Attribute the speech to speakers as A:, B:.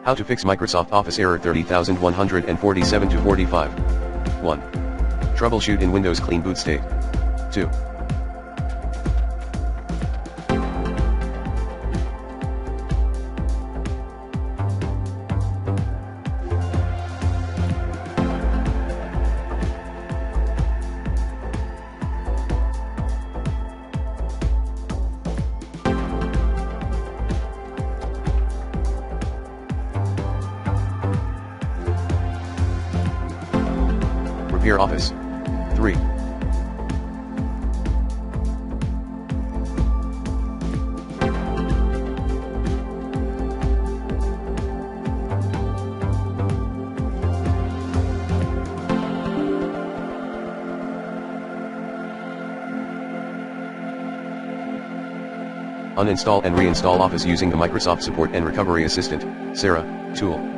A: How to fix Microsoft Office error 30147-45. 1. Troubleshoot in Windows clean boot state. 2. Repair Office. 3. Uninstall and reinstall Office using the Microsoft Support and Recovery Assistant, Sarah, tool.